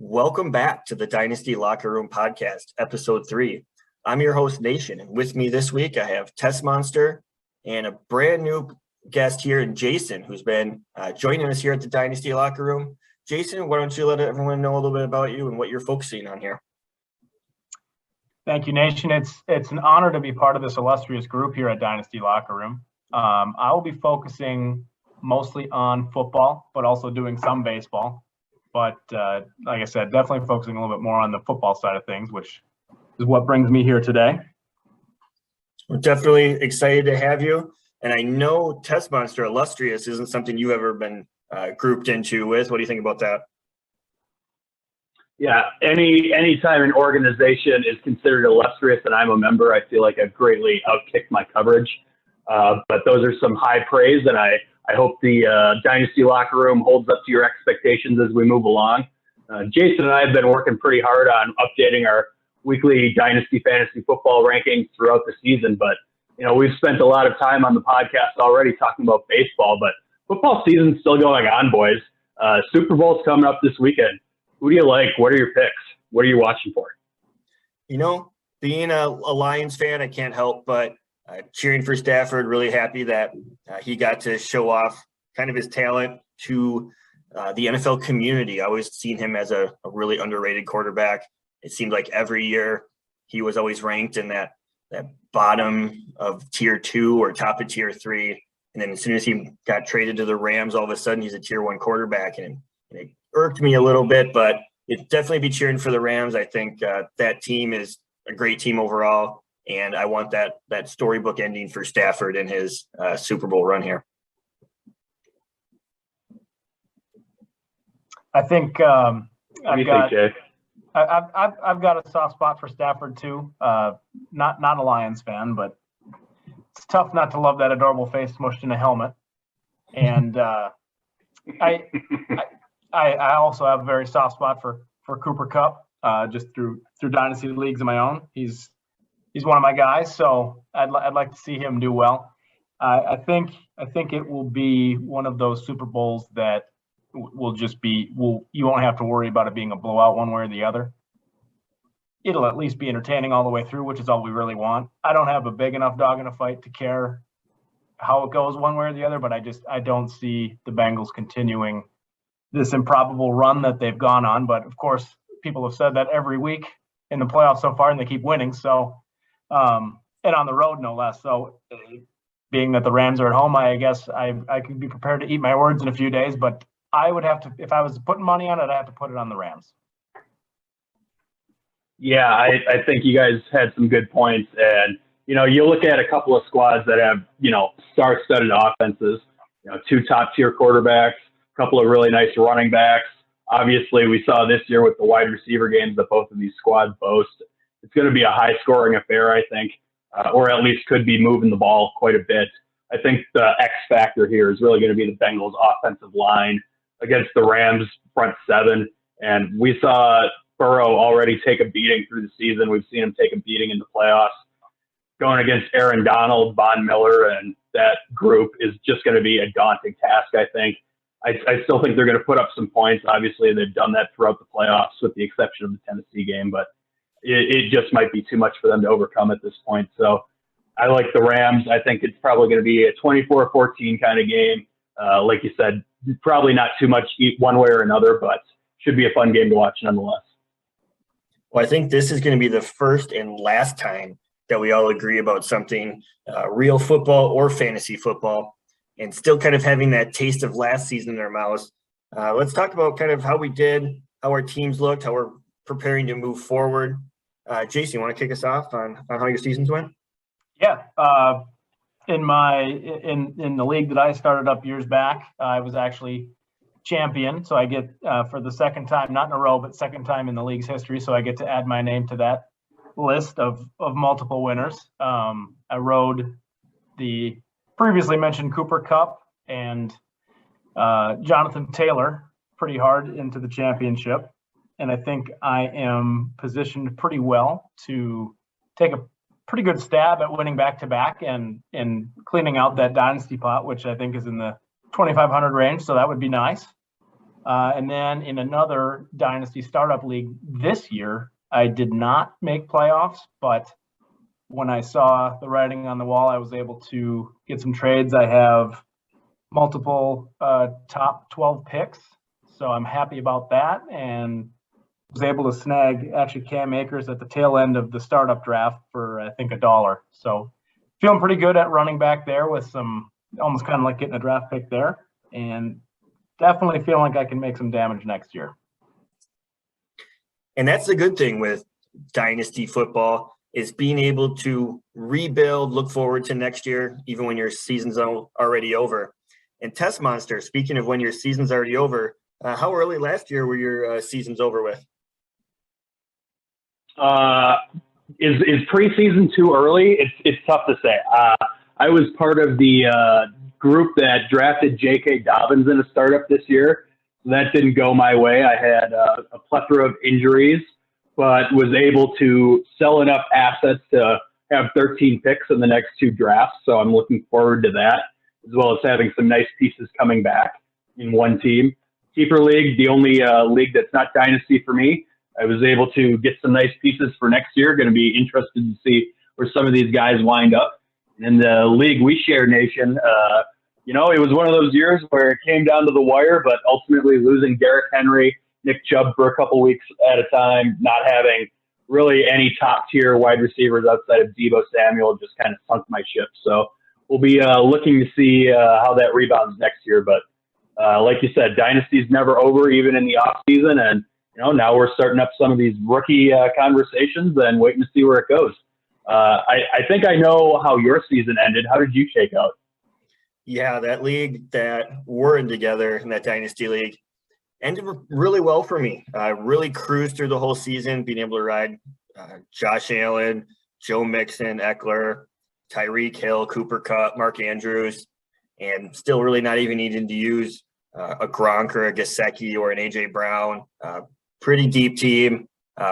Welcome back to the Dynasty Locker Room Podcast, Episode 3. I'm your host, Nation, and with me this week I have Tessmonster and a brand new guest here, Jason, who's been joining us here at the Dynasty Locker Room. Jason, why don't you let everyone know a little bit about you and what you're focusing on here? Thank you, Nation. It's an honor to be part of this illustrious group here at Dynasty Locker Room. I will be focusing mostly on football, but also doing some baseball. But like I said, definitely focusing a little bit more on the football side of things, which is what brings me here today. We're definitely excited to have you. And I know Tessmonster Illustrious isn't something you've ever been grouped into with. What do you think about that? Yeah, anytime an organization is considered illustrious and I'm a member, I feel like I've greatly outkicked my coverage. But those are some high praise, and I hope the Dynasty Locker Room holds up to your expectations as we move along. Jason and I have been working pretty hard on updating our weekly Dynasty Fantasy Football rankings throughout the season, but we've spent a lot of time on the podcast already talking about baseball, but football season's still going on, boys. Super Bowl's coming up this weekend. Who do you like? What are your picks? What are you watching for? Being a Lions fan, I can't help but cheering for Stafford. Really happy that he got to show off kind of his talent to the NFL community. I always seen him as a really underrated quarterback. It seemed like every year he was always ranked in that bottom of tier 2 or top of tier 3. And then as soon as he got traded to the Rams, all of a sudden he's a tier 1 quarterback. And it irked me a little bit, but it'd definitely be cheering for the Rams. I think that team is a great team overall. And I want that storybook ending for Stafford in his Super Bowl run here. I think I've got a soft spot for Stafford too. Not a Lions fan, but it's tough not to love that adorable face smushed in a helmet. And I also have a very soft spot for Cooper Kupp, just through dynasty leagues of my own. He's one of my guys, so I'd like to see him do well. I think it will be one of those Super Bowls that will just be you won't have to worry about it being a blowout one way or the other. It'll at least be entertaining all the way through, which is all we really want. I don't have a big enough dog in a fight to care how it goes one way or the other, but I don't see the Bengals continuing this improbable run that they've gone on. But of course, people have said that every week in the playoffs so far, and they keep winning. So. And on the road, no less. So being that the Rams are at home, I guess I could be prepared to eat my words in a few days, but I would have to, if I was putting money on it, I'd have to put it on the Rams. Yeah, I think you guys had some good points. And, you look at a couple of squads that have, star-studded offenses, 2 top-tier quarterbacks, a couple of really nice running backs. Obviously, we saw this year with the wide receiver games that both of these squads boast. It's going to be a high-scoring affair, I think, or at least could be moving the ball quite a bit. I think the X factor here is really going to be the Bengals' offensive line against the Rams' front 7. And we saw Burrow already take a beating through the season. We've seen him take a beating in the playoffs. Going against Aaron Donald, Von Miller, and that group is just going to be a daunting task, I think. I still think they're going to put up some points. Obviously, they've done that throughout the playoffs with the exception of the Tennessee game, but it just might be too much for them to overcome at this point. So I like the Rams. I think it's probably going to be a 24-14 kind of game. Like you said, probably not too much one way or another, but should be a fun game to watch nonetheless. Well, I think this is going to be the first and last time that we all agree about something, real football or fantasy football, and still kind of having that taste of last season in our mouths. Let's talk about kind of how we did, how our teams looked, how we're preparing to move forward. Jason, you want to kick us off on how your seasons went? Yeah. In the league that I started up years back, I was actually champion. So I get for the second time, not in a row, but second time in the league's history. So I get to add my name to that list of multiple winners. I rode the previously mentioned Cooper Kupp and Jonathan Taylor pretty hard into the championship. And I think I am positioned pretty well to take a pretty good stab at winning back-to-back and cleaning out that dynasty pot, which I think is in the 2,500 range. So that would be nice. And then in another Dynasty Startup League this year, I did not make playoffs, but when I saw the writing on the wall, I was able to get some trades. I have multiple top 12 picks, so I'm happy about that, and was able to snag actually Cam Akers at the tail end of the startup draft for I think $1. So feeling pretty good at running back there with some almost kind of like getting a draft pick there, and definitely feeling like I can make some damage next year. And that's the good thing with Dynasty football is being able to rebuild, look forward to next year, even when your season's already over. And Tessmonster, speaking of when your season's already over, how early last year were your seasons over with? Is preseason too early? It's tough to say. I was part of the group that drafted J.K. Dobbins in a startup this year. That didn't go my way. I had a plethora of injuries, but was able to sell enough assets to have 13 picks in the next 2 drafts. So I'm looking forward to that, as well as having some nice pieces coming back in one team. Keeper League, the only league that's not Dynasty for me. I was able to get some nice pieces for next year. Going to be interested to see where some of these guys wind up. And in the league we share, Nation, it was one of those years where it came down to the wire, but ultimately losing Derrick Henry, Nick Chubb for a couple weeks at a time, not having really any top-tier wide receivers outside of Deebo Samuel just kind of sunk my ship. So we'll be looking to see how that rebounds next year. But like you said, Dynasty's never over, even in the offseason. And, now we're starting up some of these rookie conversations and waiting to see where it goes. I think I know how your season ended. How did you shake out? Yeah, that league that we're in together, in that Dynasty League, ended really well for me. I really cruised through the whole season, being able to ride Josh Allen, Joe Mixon, Eckler, Tyreek Hill, Cooper Kupp, Mark Andrews, and still really not even needing to use a Gronk or a Gesicki or an A.J. Brown. Pretty deep team,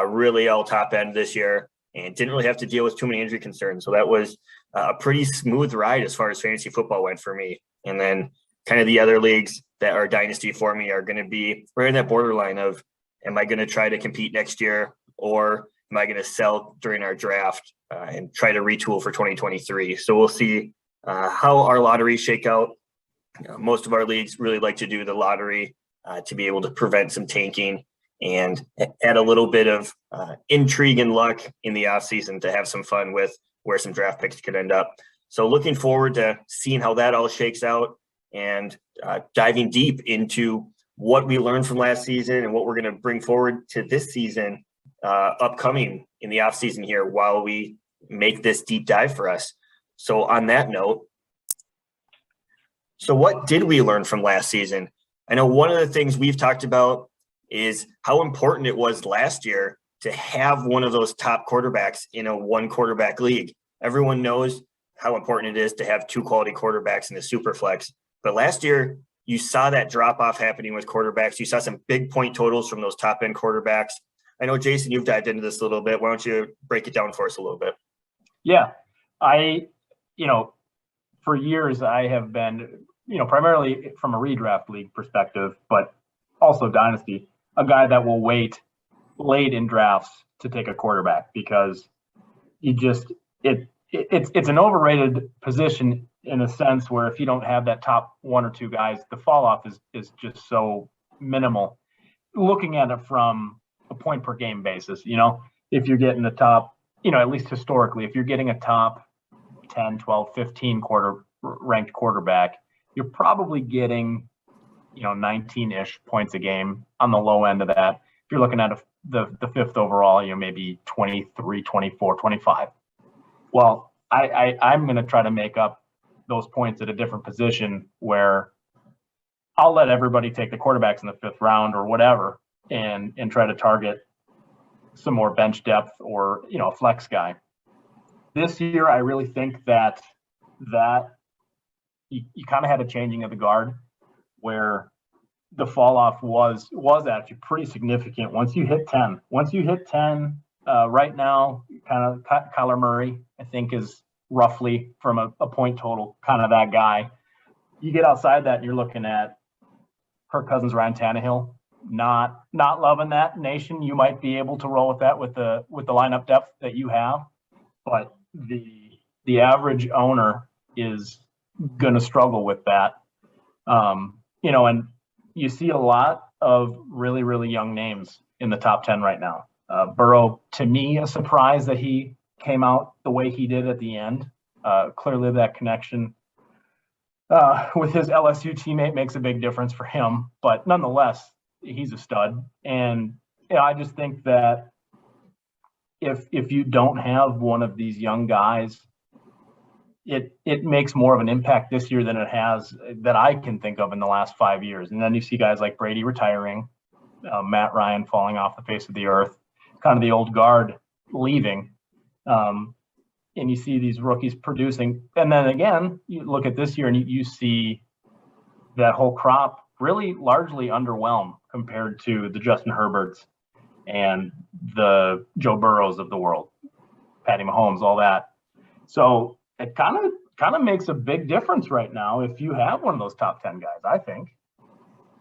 really all top end this year, and didn't really have to deal with too many injury concerns. So that was a pretty smooth ride as far as fantasy football went for me. And then kind of the other leagues that are Dynasty for me are going to be right in that borderline of, am I going to try to compete next year, or am I going to sell during our draft and try to retool for 2023? So we'll see how our lotteries shake out. Most of our leagues really like to do the lottery to be able to prevent some tanking and add a little bit of intrigue and luck in the offseason to have some fun with where some draft picks could end up. So looking forward to seeing how that all shakes out and diving deep into what we learned from last season and what we're going to bring forward to this season upcoming in the offseason here while we make this deep dive for us. So on that note, so what did we learn from last season? I know one of the things we've talked about is how important it was last year to have one of those top quarterbacks in a 1-quarterback league. Everyone knows how important it is to have 2 quality quarterbacks in the super flex. But last year, you saw that drop-off happening with quarterbacks. You saw some big point totals from those top-end quarterbacks. I know, Jason, you've dived into this a little bit. Why don't you break it down for us a little bit? Yeah. For years I have been, primarily from a redraft league perspective, but also Dynasty, a guy that will wait late in drafts to take a quarterback because it's an overrated position in a sense where if you don't have that top 1 or 2 guys, the fall off is just so minimal. Looking at it from a point per game basis, if you're getting the top, at least historically, if you're getting a top 10, 12, 15 ranked quarterback, you're probably getting 19-ish points a game on the low end of that. If you're looking at the 5th overall, maybe 23, 24, 25. Well, I'm going to try to make up those points at a different position where I'll let everybody take the quarterbacks in the 5th round or whatever and try to target some more bench depth or, a flex guy. This year, I really think that you kind of had a changing of the guard where the fall off was actually pretty significant once you hit 10. Once you hit 10, right now, kind of Kyler Murray, I think, is roughly from a point total kind of that guy. You get outside that, and you're looking at Kirk Cousins, Ryan Tannehill, Not loving that. Nation, you might be able to roll with that with the lineup depth that you have, but the average owner is going to struggle with that. And you see a lot of really, really young names in the top 10 right now. Burrow, to me, a surprise that he came out the way he did at the end. Clearly that connection with his LSU teammate makes a big difference for him, but nonetheless, he's a stud. And I just think that if you don't have one of these young guys, it makes more of an impact this year than it has that I can think of in the last 5 years. And then you see guys like Brady retiring, Matt Ryan falling off the face of the earth, kind of the old guard leaving. And you see these rookies producing. And then again, you look at this year and you see that whole crop really largely underwhelm compared to the Justin Herberts and the Joe Burrows of the world, Patty Mahomes, all that. So it kind of makes a big difference right now if you have one of those top 10 guys, I think.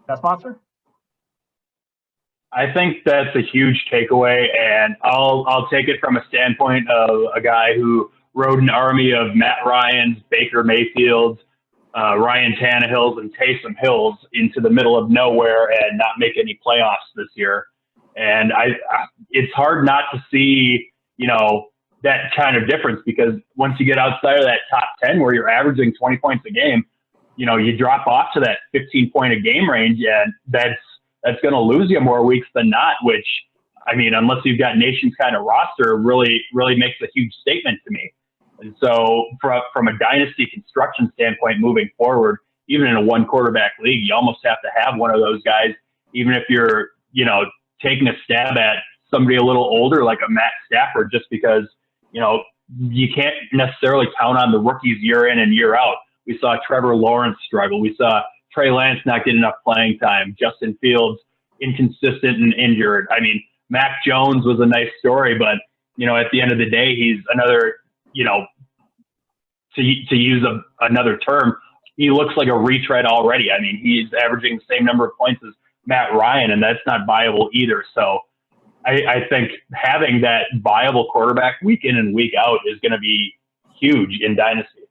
Tessmonster? I think that's a huge takeaway, and I'll take it from a standpoint of a guy who rode an army of Matt Ryans, Baker Mayfields, Ryan Tannehills, and Taysom Hills into the middle of nowhere and not make any playoffs this year. And it's hard not to see, that kind of difference, because once you get outside of that top 10 where you're averaging 20 points a game, you drop off to that 15 point a game range, and that's going to lose you more weeks than not, which, unless you've got Nation's kind of roster, really, really makes a huge statement to me. And so from a dynasty construction standpoint moving forward, even in a one quarterback league, you almost have to have one of those guys, even if you're, taking a stab at somebody a little older like a Matt Stafford, just because, you can't necessarily count on the rookies year in and year out. We saw Trevor Lawrence struggle. We saw Trey Lance not get enough playing time. Justin Fields inconsistent and injured. Mac Jones was a nice story, but at the end of the day, he's another, to use another term, he looks like a retread already. He's averaging the same number of points as Matt Ryan, and that's not viable either. So I think having that viable quarterback week in and week out is going to be huge in Dynasty.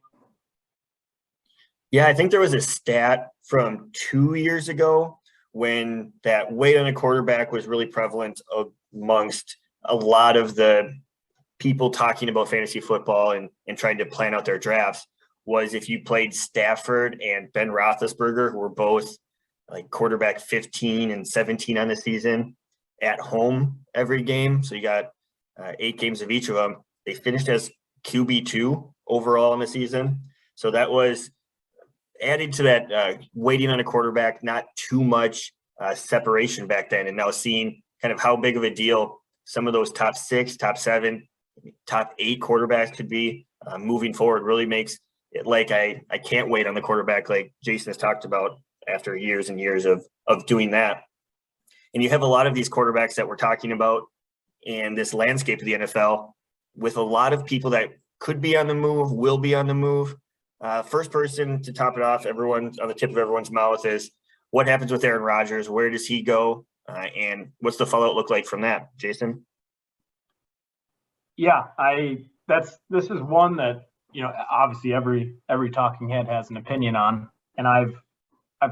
Yeah, I think there was a stat from 2 years ago when that weight on a quarterback was really prevalent amongst a lot of the people talking about fantasy football and trying to plan out their drafts, was if you played Stafford and Ben Roethlisberger, who were both like quarterback 15 and 17 on the season, at home every game. So you got 8 games of each of them. They finished as QB2 overall in the season. So that was added to that waiting on a quarterback, not too much separation back then. And now seeing kind of how big of a deal some of those top 6, top 7, top 8 quarterbacks could be moving forward really makes it like I can't wait on the quarterback, like Jason has talked about, after years and years of doing that. And you have a lot of these quarterbacks that we're talking about in this landscape of the NFL with a lot of people that could be on the move, will be on the move. First person to top it off, everyone on the tip of everyone's mouth, is what happens with Aaron Rodgers? Where does he go? And what's the fallout look like from that, Jason? Yeah, this is one that, obviously every talking head has an opinion on, and I've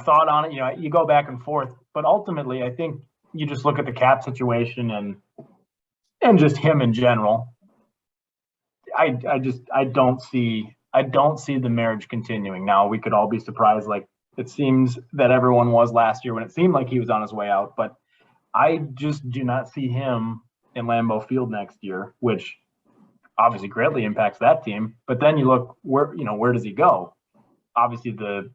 thought on it. You go back and forth, but ultimately I think you just look at the cap situation and just him in general. I don't see the marriage continuing. Now, we could all be surprised, like it seems that everyone was last year when it seemed like he was on his way out, but I just do not see him in Lambeau Field next year, which obviously greatly impacts that team. But then you look where does he go? Obviously the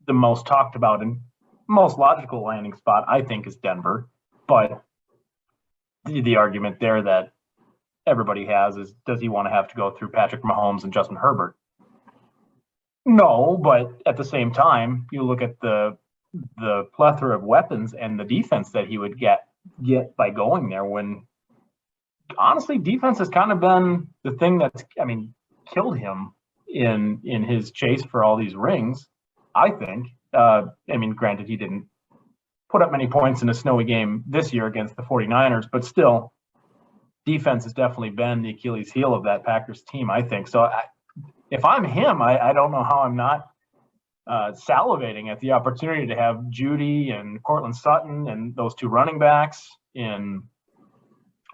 most talked about and most logical landing spot, I think, is Denver. But the argument there that everybody has is, does he want to have to go through Patrick Mahomes and Justin Herbert? No, but at the same time, you look at the plethora of weapons and the defense that he would get by going there, when honestly defense has kind of been the thing that's killed him in his chase for all these rings, I think. Granted, he didn't put up many points in a snowy game this year against the 49ers, but still, defense has definitely been the Achilles heel of that Packers team, I think. So if I'm him, I don't know how I'm not salivating at the opportunity to have Judy and Cortland Sutton and those two running backs in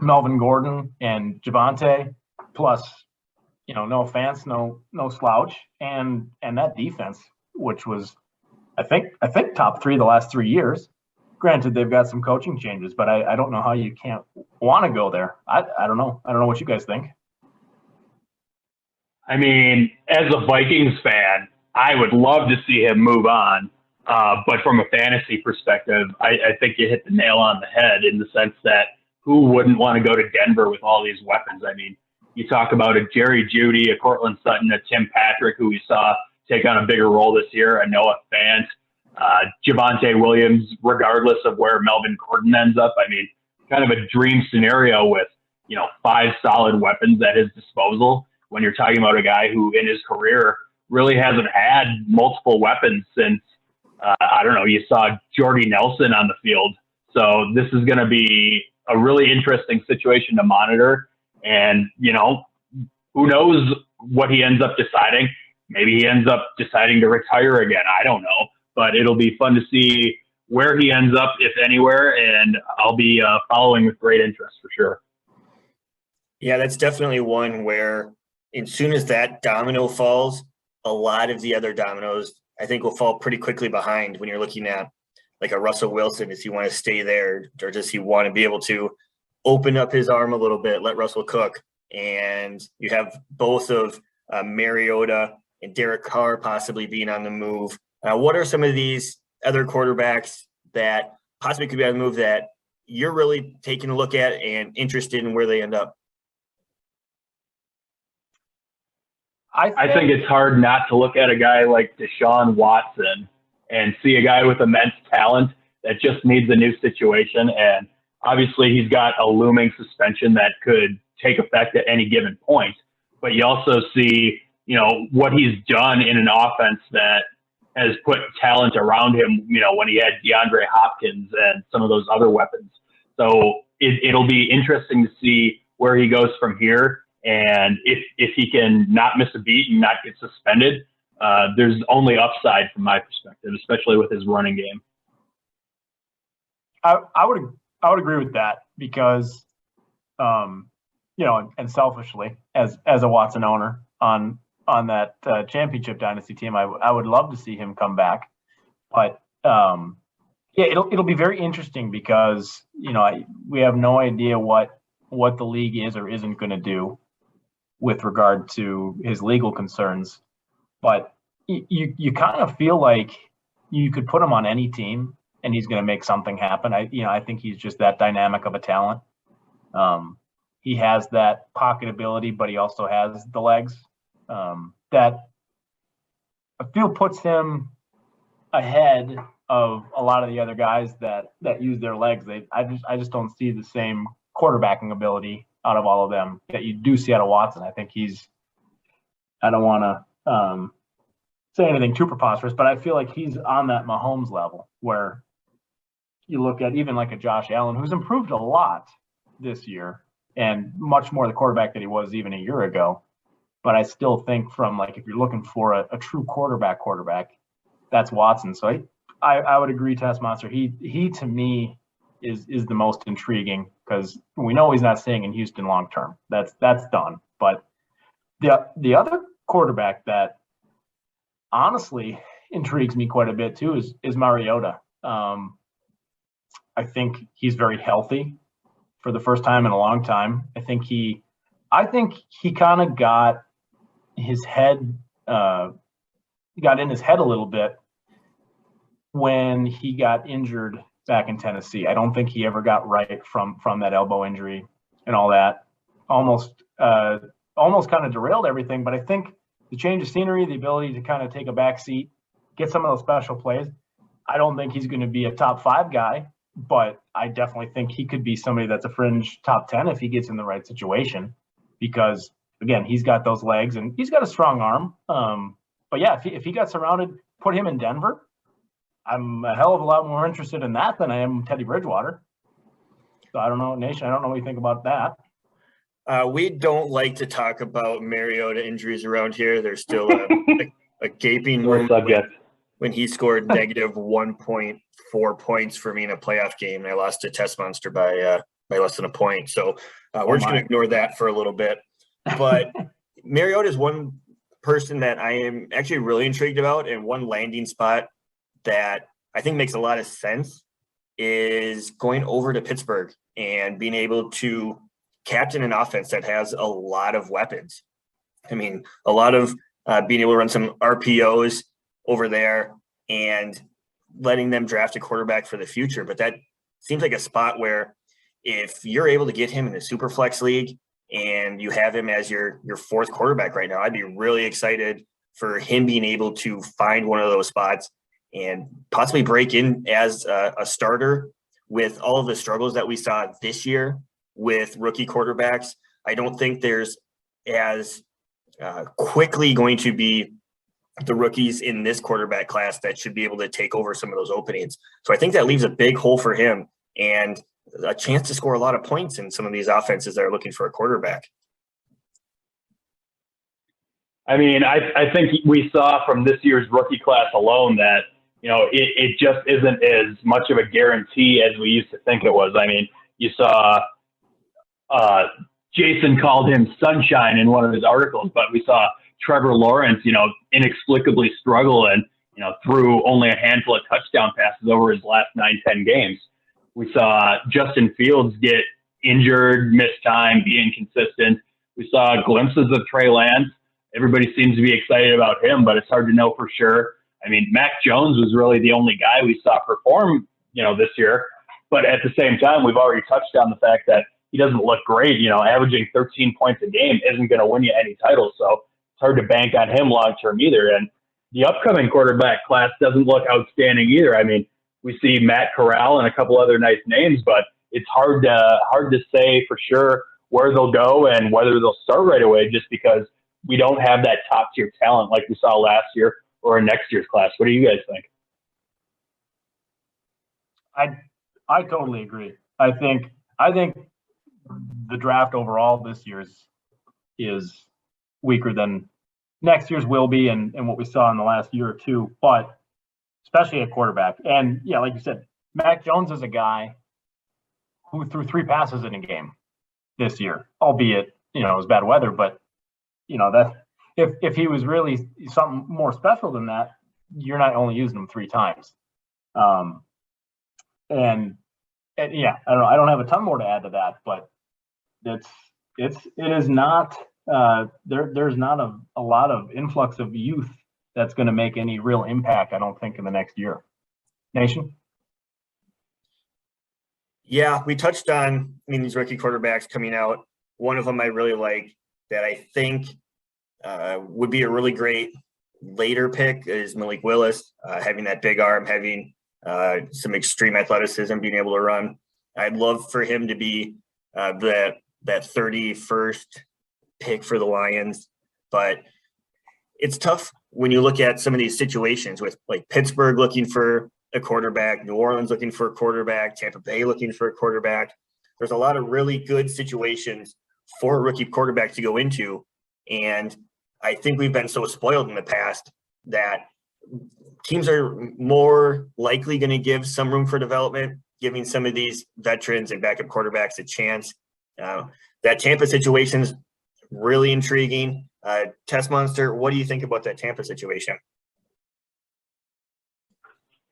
Melvin Gordon and Javonte, plus, no offense, no slouch, and that defense, which was, I think top 3 the last 3 years. Granted, they've got some coaching changes, but I don't know how you can't want to go there. I don't know. I don't know what you guys think. I mean, as a Vikings fan, I would love to see him move on. But from a fantasy perspective, I think you hit the nail on the head in the sense that who wouldn't want to go to Denver with all these weapons? I mean, you talk about a Jerry Jeudy, a Cortland Sutton, a Tim Patrick, who we saw take on a bigger role this year, a Noah Fant, Javonte Williams, regardless of where Melvin Gordon ends up. I mean, kind of a dream scenario with, 5 solid weapons at his disposal when you're talking about a guy who in his career really hasn't had multiple weapons since, you saw Jordy Nelson on the field. So this is going to be a really interesting situation to monitor. And, who knows what he ends up deciding. Maybe he ends up deciding to retire again. I don't know. But it'll be fun to see where he ends up, if anywhere, and I'll be following with great interest for sure. Yeah, that's definitely one where as soon as that domino falls, a lot of the other dominoes, I think, will fall pretty quickly behind when you're looking at like a Russell Wilson. Does he want to stay there, or does he want to be able to open up his arm a little bit, let Russell cook? And you have both of Mariota and Derek Carr possibly being on the move. What are some of these other quarterbacks that possibly could be on the move that you're really taking a look at and interested in where they end up? I think it's hard not to look at a guy like Deshaun Watson and see a guy with immense talent that just needs a new situation. And obviously he's got a looming suspension that could take effect at any given point. But you also see, what he's done in an offense that has put talent around him, when he had DeAndre Hopkins and some of those other weapons. So it'll be interesting to see where he goes from here. And if he can not miss a beat and not get suspended, there's only upside from my perspective, especially with his running game. I would agree with that because, and selfishly, as a Watson owner on that championship dynasty team, I would love to see him come back. But it'll be very interesting because we have no idea what the league is or isn't going to do with regard to his legal concerns. But you kind of feel like you could put him on any team and he's going to make something happen. I think he's just that dynamic of a talent. He has that pocket ability, but he also has the legs. That I feel puts him ahead of a lot of the other guys that use their legs. I just don't see the same quarterbacking ability out of all of them that you do see out of Watson. I think I don't want to say anything too preposterous, but I feel like he's on that Mahomes level where you look at even like a Josh Allen, who's improved a lot this year and much more the quarterback that he was even a year ago. But I still think from if you're looking for a true quarterback, that's Watson. So I would agree, Tessmonster. He to me is the most intriguing because we know he's not staying in Houston long term. That's done. But the other quarterback that honestly intrigues me quite a bit too is Mariota. I think he's very healthy for the first time in a long time. I think he kind of got his head got in his head a little bit when he got injured back in Tennessee. I don't think he ever got right from that elbow injury and all that. Almost kind of derailed everything. But I think the change of scenery, the ability to kind of take a back seat, get some of those special plays. I don't think he's going to be a top 5 guy, but I definitely think he could be somebody that's a fringe top 10 if he gets in the right situation because, again, he's got those legs and he's got a strong arm. But yeah, if he got surrounded, put him in Denver, I'm a hell of a lot more interested in that than I am Teddy Bridgewater. So I don't know, Nation, I don't know what you think about that. We don't like to talk about Mariota injuries around here. There's still a gaping wound when he scored negative 1.4 points for me in a playoff game, and I lost to Tessmonster by less than a point. So we're just going to ignore that for a little bit. But Mariota is one person that I am actually really intrigued about, and one landing spot that I think makes a lot of sense is going over to Pittsburgh and being able to captain an offense that has a lot of weapons. I mean, a lot of being able to run some RPOs over there and letting them draft a quarterback for the future. But that seems like a spot where if you're able to get him in the super flex league and you have him as your fourth quarterback right now, I'd be really excited for him being able to find one of those spots and possibly break in as a starter. With all of the struggles that we saw this year with rookie quarterbacks, I don't think there's as quickly going to be the rookies in this quarterback class that should be able to take over some of those openings. So I think that leaves a big hole for him and a chance to score a lot of points in some of these offenses that are looking for a quarterback. I mean, I think we saw from this year's rookie class alone that, you know, it just isn't as much of a guarantee as we used to think it was. I mean, you saw Jason called him sunshine in one of his articles, but we saw Trevor Lawrence, you know, inexplicably struggle and, you know, threw only a handful of touchdown passes over his last 9-10 games. We saw Justin Fields get injured, miss time, be inconsistent. We saw glimpses of Trey Lance. Everybody seems to be excited about him, but it's hard to know for sure. I mean, Mac Jones was really the only guy we saw perform, you know, this year. But at the same time, we've already touched on the fact that he doesn't look great. You know, averaging 13 points a game isn't going to win you any titles. So it's hard to bank on him long term either. And the upcoming quarterback class doesn't look outstanding either. I mean, we see Matt Corral and a couple other nice names, but it's hard to say for sure where they'll go and whether they'll start right away, just because we don't have that top tier talent like we saw last year or in next year's class. What do you guys think? I totally agree. I think the draft overall this year's is weaker than next year's will be, and what we saw in the last year or two, but especially at quarterback. And yeah, like you said, Mac Jones is a guy who threw 3 passes in a game this year, albeit, you know, it was bad weather, but you know, that if he was really something more special than that, you're not only using him 3 times. And yeah, I don't have a ton more to add to that, but it is not there's not a lot of influx of youth that's going to make any real impact, I don't think, in the next year. Nation? Yeah, we touched on, I mean, these rookie quarterbacks coming out. One of them I really like that I think would be a really great later pick is Malik Willis, having that big arm, having some extreme athleticism, being able to run. I'd love for him to be that 31st pick for the Lions, but it's tough when you look at some of these situations with like Pittsburgh looking for a quarterback, New Orleans looking for a quarterback, Tampa Bay looking for a quarterback. There's a lot of really good situations for a rookie quarterback to go into, and I think we've been so spoiled in the past that teams are more likely going to give some room for development, giving some of these veterans and backup quarterbacks a chance. That Tampa situation is really intriguing. Tessmonster, what do you think about that Tampa situation?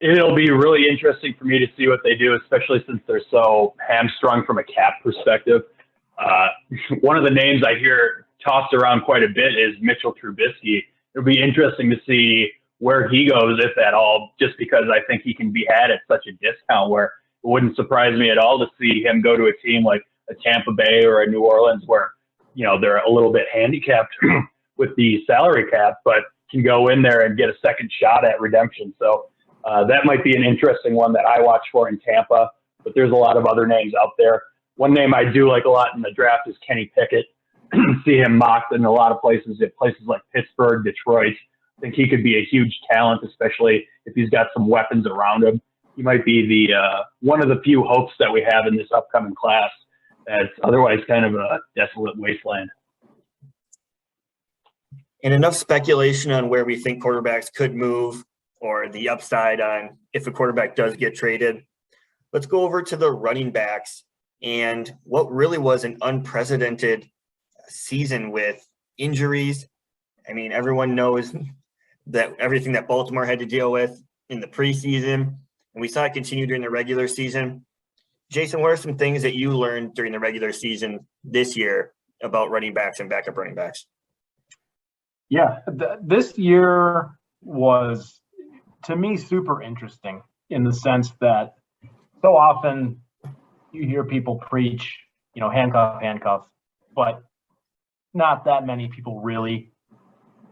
It'll be really interesting for me to see what they do, especially since they're so hamstrung from a cap perspective. One of the names I hear tossed around quite a bit is Mitchell Trubisky. It'll be interesting to see where he goes, if at all, just because I think he can be had at such a discount where it wouldn't surprise me at all to see him go to a team like a Tampa Bay or a New Orleans where, you know, they're a little bit handicapped with the salary cap, but can go in there and get a second shot at redemption. So that might be an interesting one that I watch for in Tampa, but there's a lot of other names out there. One name I do like a lot in the draft is Kenny Pickett. See him mocked in a lot of places, at places like Pittsburgh, Detroit, think he could be a huge talent, especially if he's got some weapons around him. He might be the one of the few hopes that we have in this upcoming class that's otherwise kind of a desolate wasteland. And enough speculation on where we think quarterbacks could move or the upside on if a quarterback does get traded. Let's go over to the running backs and what really was an unprecedented season with injuries. I mean, everyone knows that everything that Baltimore had to deal with in the preseason, and we saw it continue during the regular season. Jason, what are some things that you learned during the regular season this year about running backs and backup running backs? Yeah, this year was, to me, super interesting in the sense that so often you hear people preach, handcuff, but not that many people really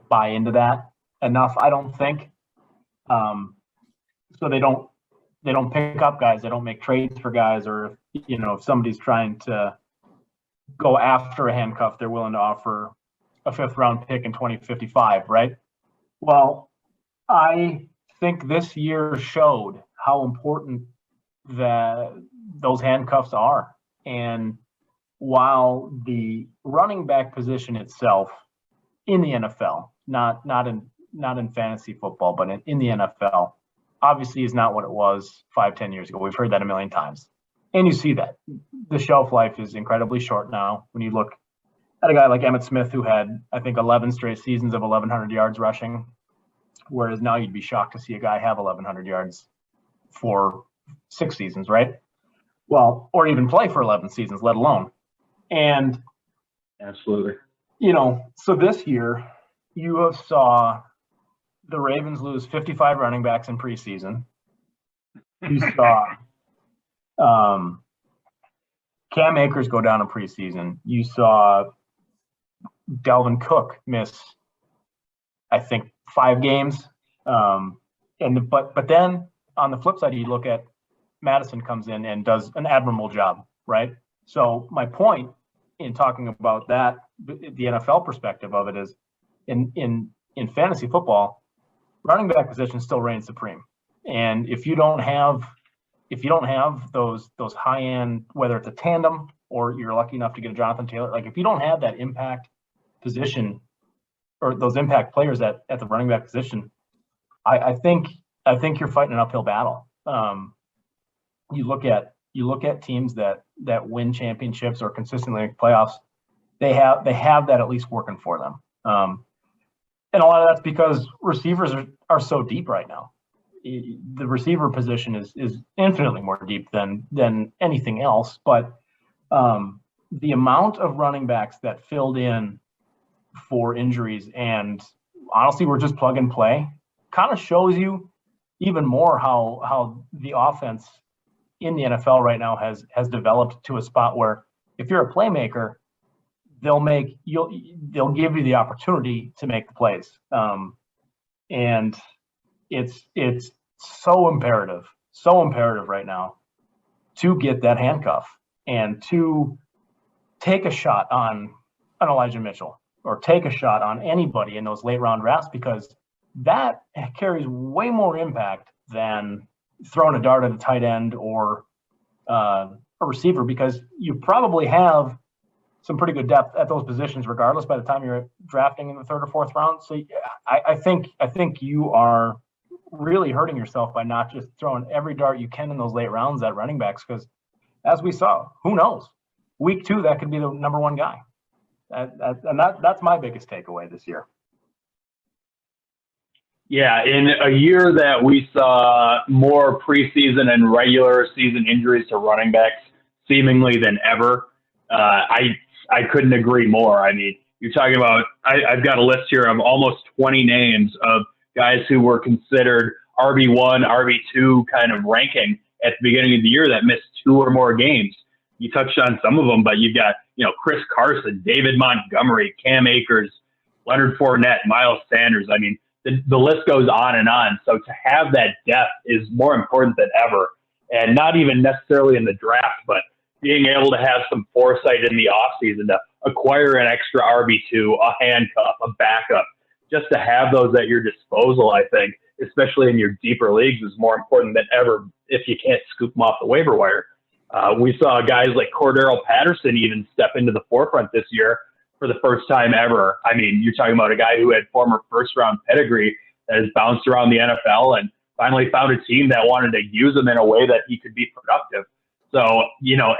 buy into that enough, I don't think. So they don't pick up guys, they don't make trades for guys, or if somebody's trying to go after a handcuff, they're willing to offer a 5th round pick in 2055, right? Well, I think this year showed how important those handcuffs are. And while the running back position itself in the NFL, not in fantasy football, but in the NFL, obviously is not what it was 5-10 years ago. We've heard that a million times. And you see that. The shelf life is incredibly short now. When you look at a guy like Emmett Smith, who had, I think, 11 straight seasons of 1,100 yards rushing, whereas now you'd be shocked to see a guy have 1,100 yards for 6 seasons, right? Well, or even play for 11 seasons, let alone. And absolutely, so this year you have saw the Ravens lose 55 running backs in preseason. You saw Cam Akers go down in preseason. You saw Dalvin Cook miss, I think, 5 games. But then on the flip side, you look at Madison comes in and does an admirable job, right? So my point in talking about that, the NFL perspective of it is, in fantasy football, running back position still reigns supreme. And if you don't have those high end, whether it's a tandem or you're lucky enough to get a Jonathan Taylor, like if you don't have that impact position or those impact players at the running back position, I think you're fighting an uphill battle. You look at teams that win championships or consistently make playoffs, they have that at least working for them. And a lot of that's because receivers are so deep right now. The receiver position is infinitely more deep than anything else. But the amount of running backs that filled in for injuries and honestly were just plug and play kind of shows you even more how the offense in the NFL right now has developed to a spot where if you're a playmaker, they'll give you the opportunity to make the plays. And it's so imperative right now to get that handcuff and to take a shot on Elijah Mitchell or take a shot on anybody in those late round drafts, because that carries way more impact than throwing a dart at a tight end or a receiver, because you probably have some pretty good depth at those positions regardless by the time you're drafting in the 3rd or 4th round. So I think you are really hurting yourself by not just throwing every dart you can in those late rounds at running backs, because as we saw, who knows, week 2 that could be the number 1 guy. And that's my biggest takeaway this year. Yeah, in a year that we saw more preseason and regular season injuries to running backs seemingly than ever, I couldn't agree more. I mean, you're talking about, I've got a list here of almost 20 names of guys who were considered RB1, RB2 kind of ranking at the beginning of the year that missed 2 or more games. You touched on some of them, but you've got, Chris Carson, David Montgomery, Cam Akers, Leonard Fournette, Miles Sanders. I mean, the list goes on and on. So to have that depth is more important than ever, and not even necessarily in the draft, but being able to have some foresight in the offseason to acquire an extra RB2, a handcuff, a backup, just to have those at your disposal, I think, especially in your deeper leagues, is more important than ever if you can't scoop them off the waiver wire. We saw guys like Cordero Patterson even step into the forefront this year for the first time ever. I mean, you're talking about a guy who had former first-round pedigree that has bounced around the NFL and finally found a team that wanted to use him in a way that he could be productive. So,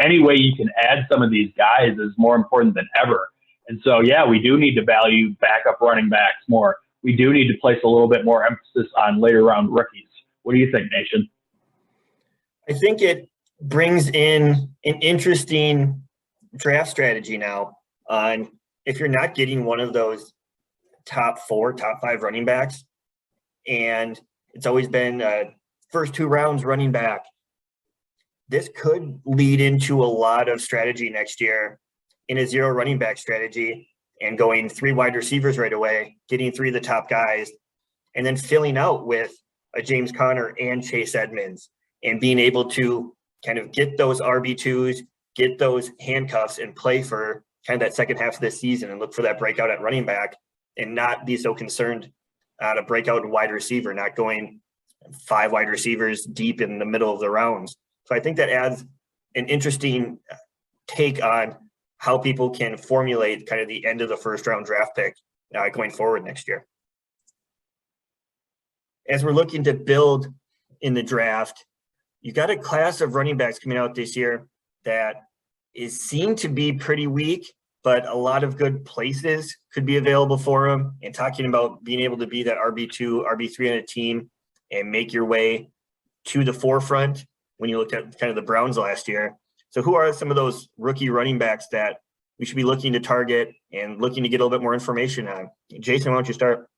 any way you can add some of these guys is more important than ever. And so, yeah, we do need to value backup running backs more. We do need to place a little bit more emphasis on later round rookies. What do you think, Nation? I think it brings in an interesting draft strategy now on if you're not getting one of those top 4, top 5 running backs, and it's always been first 2 rounds running back. This could lead into a lot of strategy next year in a 0 running back strategy and going 3 wide receivers right away, getting 3 of the top guys, and then filling out with a James Conner and Chase Edmonds and being able to kind of get those RB2s, get those handcuffs and play for kind of that second half of the season and look for that breakout at running back and not be so concerned at a breakout wide receiver, not going 5 wide receivers deep in the middle of the rounds. So I think that adds an interesting take on how people can formulate kind of the end of the first round draft pick going forward next year. As we're looking to build in the draft, you got a class of running backs coming out this year that is seen to be pretty weak, but a lot of good places could be available for them. And talking about being able to be that RB2, RB3 on a team and make your way to the forefront when you looked at kind of the Browns last year. So who are some of those rookie running backs that we should be looking to target and looking to get a little bit more information on? Jason, why don't you start?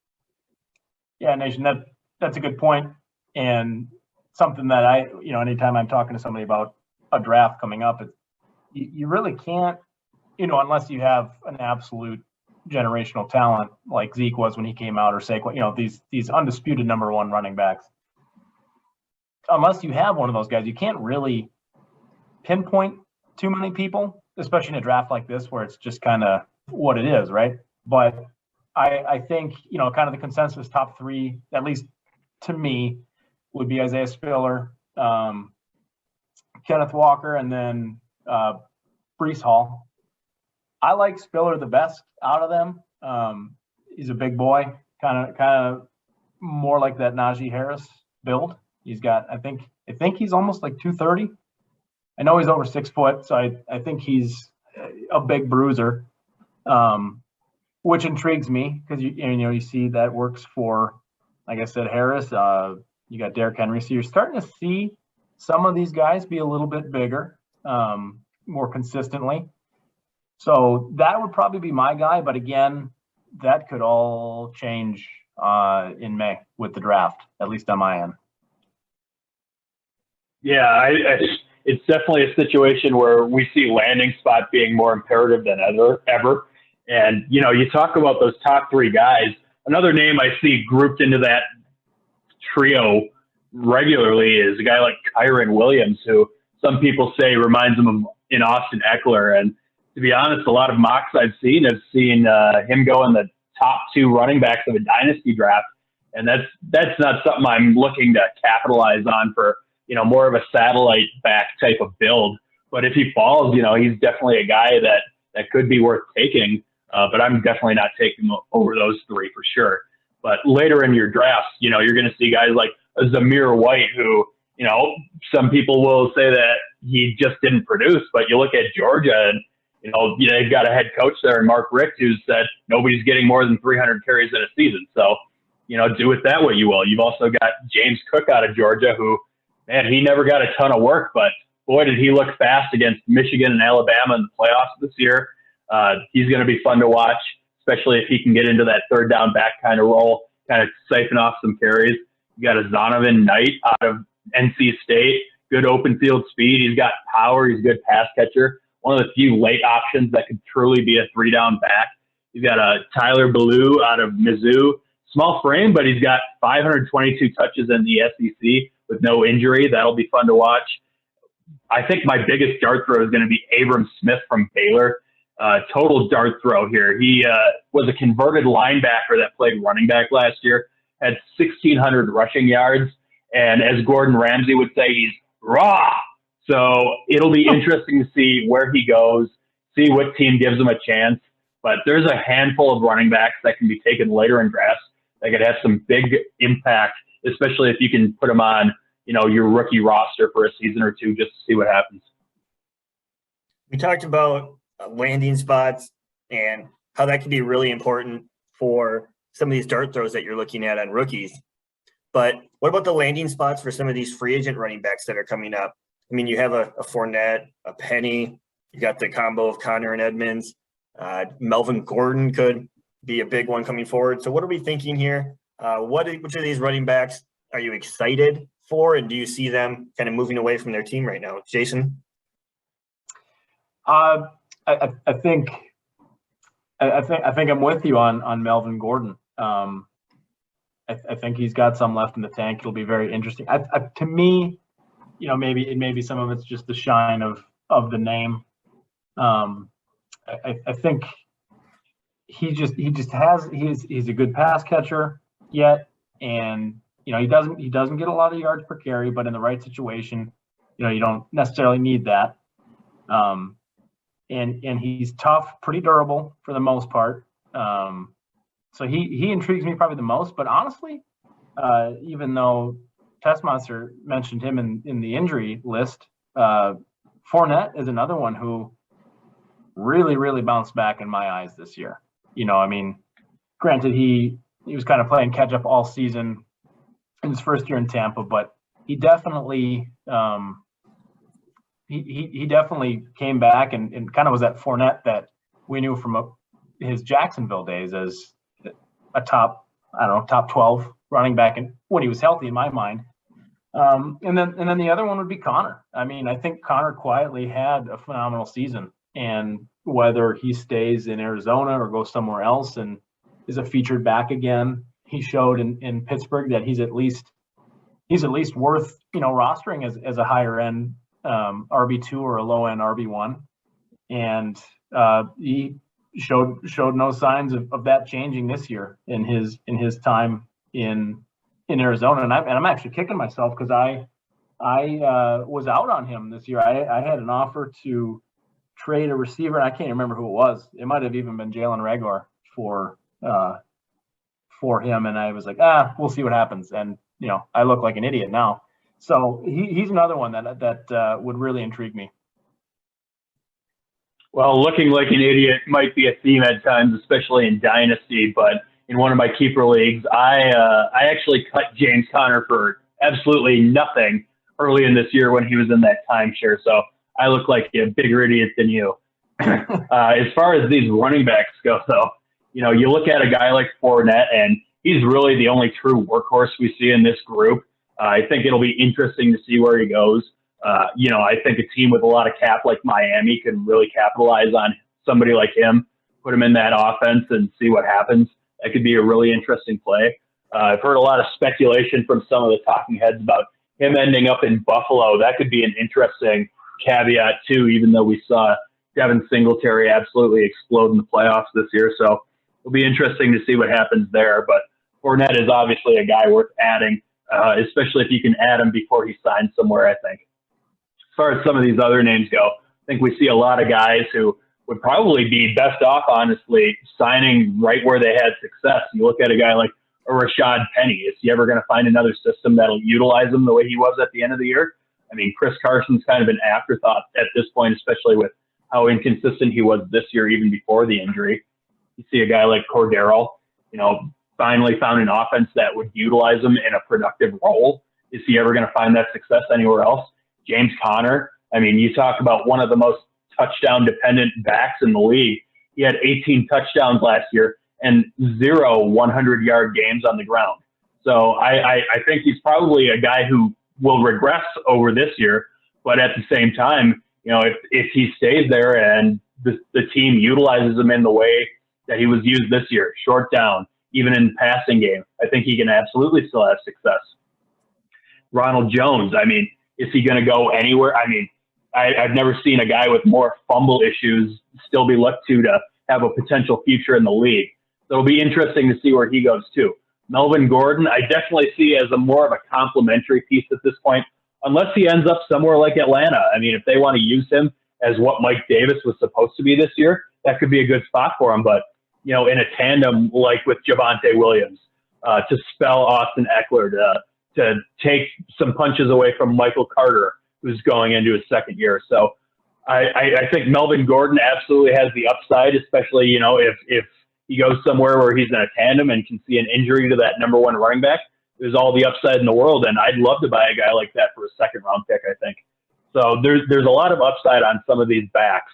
Yeah, Nation, that's a good point. And something that anytime I'm talking to somebody about a draft coming up, you really can't, unless you have an absolute generational talent like Zeke was when he came out, or Saquon, these undisputed number 1 running backs. Unless you have one of those guys, you can't really pinpoint too many people, especially in a draft like this where it's just kind of what it is, right? But I think, kind of the consensus top 3, at least to me, would be Isaiah Spiller, Kenneth Walker, and then Breece Hall. I like Spiller the best out of them. He's a big boy, kind of more like that Najee Harris build. He's got, I think he's almost like 230. I know he's over 6 foot, so I think he's a big bruiser, which intrigues me because you see that works for, like I said, Harris. You got Derrick Henry, so you're starting to see some of these guys be a little bit bigger, more consistently. So that would probably be my guy, but again, that could all change in May with the draft, at least on my end. Yeah, it's definitely a situation where we see landing spot being more imperative than ever. And, you talk about those top 3 guys. Another name I see grouped into that trio regularly is a guy like Kyron Williams, who some people say reminds them of in Austin Eckler. And to be honest, a lot of mocks I've seen him go in the top 2 running backs of a dynasty draft. And that's not something I'm looking to capitalize on for, more of a satellite back type of build. But if he falls, he's definitely a guy that could be worth taking. But I'm definitely not taking him over those 3 for sure. But later in your drafts, you're going to see guys like Zamir White, who, some people will say that he just didn't produce. But you look at Georgia and, they've got a head coach there, and Mark Richt, who said nobody's getting more than 300 carries in a season. So, do with that what you will. You've also got James Cook out of Georgia, who, man, he never got a ton of work, but boy, did he look fast against Michigan and Alabama in the playoffs this year. He's going to be fun to watch, especially if he can get into that third down back kind of role, kind of siphon off some carries. You got a Donovan Knight out of NC State, good open field speed. He's got power. He's a good pass catcher. One of the few late options that could truly be a 3-down back. You've got a Tyler Ballou out of Mizzou. Small frame, but he's got 522 touches in the SEC with no injury. That'll be fun to watch. I think my biggest dart throw is going to be Abram Smith from Baylor. total dart throw here. He was a converted linebacker that played running back last year, had 1,600 rushing yards, and as Gordon Ramsay would say, he's raw. So it'll be interesting to see where he goes, see what team gives him a chance. But there's a handful of running backs that can be taken later in drafts that could have some big impact, especially if you can put them on, your rookie roster for a season or two just to see what happens. We talked about landing spots and how that can be really important for some of these dart throws that you're looking at on rookies. But what about the landing spots for some of these free agent running backs that are coming up? I mean, you have a Fournette, a Penny, you got the combo of Connor and Edmonds. Melvin Gordon could be a big one coming forward. So what are we thinking here? Which of these running backs are you excited for, and do you see them kind of moving away from their team right now? Jason? I think I'm with you on Melvin Gordon. I think he's got some left in the tank. It'll be very interesting. To me, maybe some of it's just the shine of the name. I think he's a good pass catcher yet, and he doesn't get a lot of yards per carry, but in the right situation, you don't necessarily need that. And he's tough, pretty durable for the most part. So he intrigues me probably the most. But honestly, even though Tessmonster mentioned him in the injury list, Fournette is another one who really, really bounced back in my eyes this year. Granted, he was kind of playing catch up all season in his first year in Tampa, but he definitely he definitely came back and kind of was that Fournette that we knew from his Jacksonville days as a top 12 running back when he was healthy in my mind. And then the other one would be Connor. I mean, I think Connor quietly had a phenomenal season, and whether he stays in Arizona or goes somewhere else and is a featured back again, he showed in Pittsburgh that he's at least worth, rostering as a higher end RB2 or a low end RB1. And he showed no signs of that changing this year in his time in Arizona. And I'm actually kicking myself because I was out on him this year. I had an offer to trade a receiver, and I can't remember who it was. It might have even been Jalen Reagor for him, and I was like, we'll see what happens. And I look like an idiot now. So he's another one that would really intrigue me. Well, looking like an idiot might be a theme at times, especially in Dynasty, but in one of my keeper leagues, I actually cut James Conner for absolutely nothing early in this year when he was in that timeshare. So I look like a bigger idiot than you. As far as these running backs go, though, you look at a guy like Fournette, and he's really the only true workhorse we see in this group. I think it'll be interesting to see where he goes. I think a team with a lot of cap like Miami can really capitalize on somebody like him, put him in that offense and see what happens. That could be a really interesting play. I've heard a lot of speculation from some of the talking heads about him ending up in Buffalo. That could be an interesting caveat too, even though we saw Devin Singletary absolutely explode in the playoffs this year. So it'll be interesting to see what happens there. But Fournette is obviously a guy worth adding, especially if you can add him before he signs somewhere, I think. As far as some of these other names go, I think we see a lot of guys who would probably be best off, honestly, signing right where they had success. You look at a guy like a Rashad Penny. Is he ever going to find another system that'll utilize him the way he was at the end of the year? I mean, Chris Carson's kind of an afterthought at this point, especially with how inconsistent he was this year, even before the injury. You see a guy like Cordero, finally found an offense that would utilize him in a productive role. Is he ever going to find that success anywhere else? James Conner, I mean, you talk about one of the most touchdown-dependent backs in the league. He had 18 touchdowns last year and 0 100-yard games on the ground. So I think he's probably a guy who will regress over this year, but at the same time, if he stays there and the team utilizes him in the way that he was used this year, short down, even in the passing game, I think he can absolutely still have success. Ronald Jones, I mean, is he going to go anywhere? I mean, I've never seen a guy with more fumble issues still be looked to have a potential future in the league. So it'll be interesting to see where he goes too. Melvin Gordon, I definitely see as a more of a complementary piece at this point, unless he ends up somewhere like Atlanta. I mean, if they want to use him as what Mike Davis was supposed to be this year, that could be a good spot for him. But, in a tandem like with Javonte Williams, to spell Austin Eckler, to take some punches away from Michael Carter, who's going into his second year. So I think Melvin Gordon absolutely has the upside, especially, if he goes somewhere where he's in a tandem and can see an injury to that number one running back. There's all the upside in the world, and I'd love to buy a guy like that for a second-round pick, I think. So there's a lot of upside on some of these backs.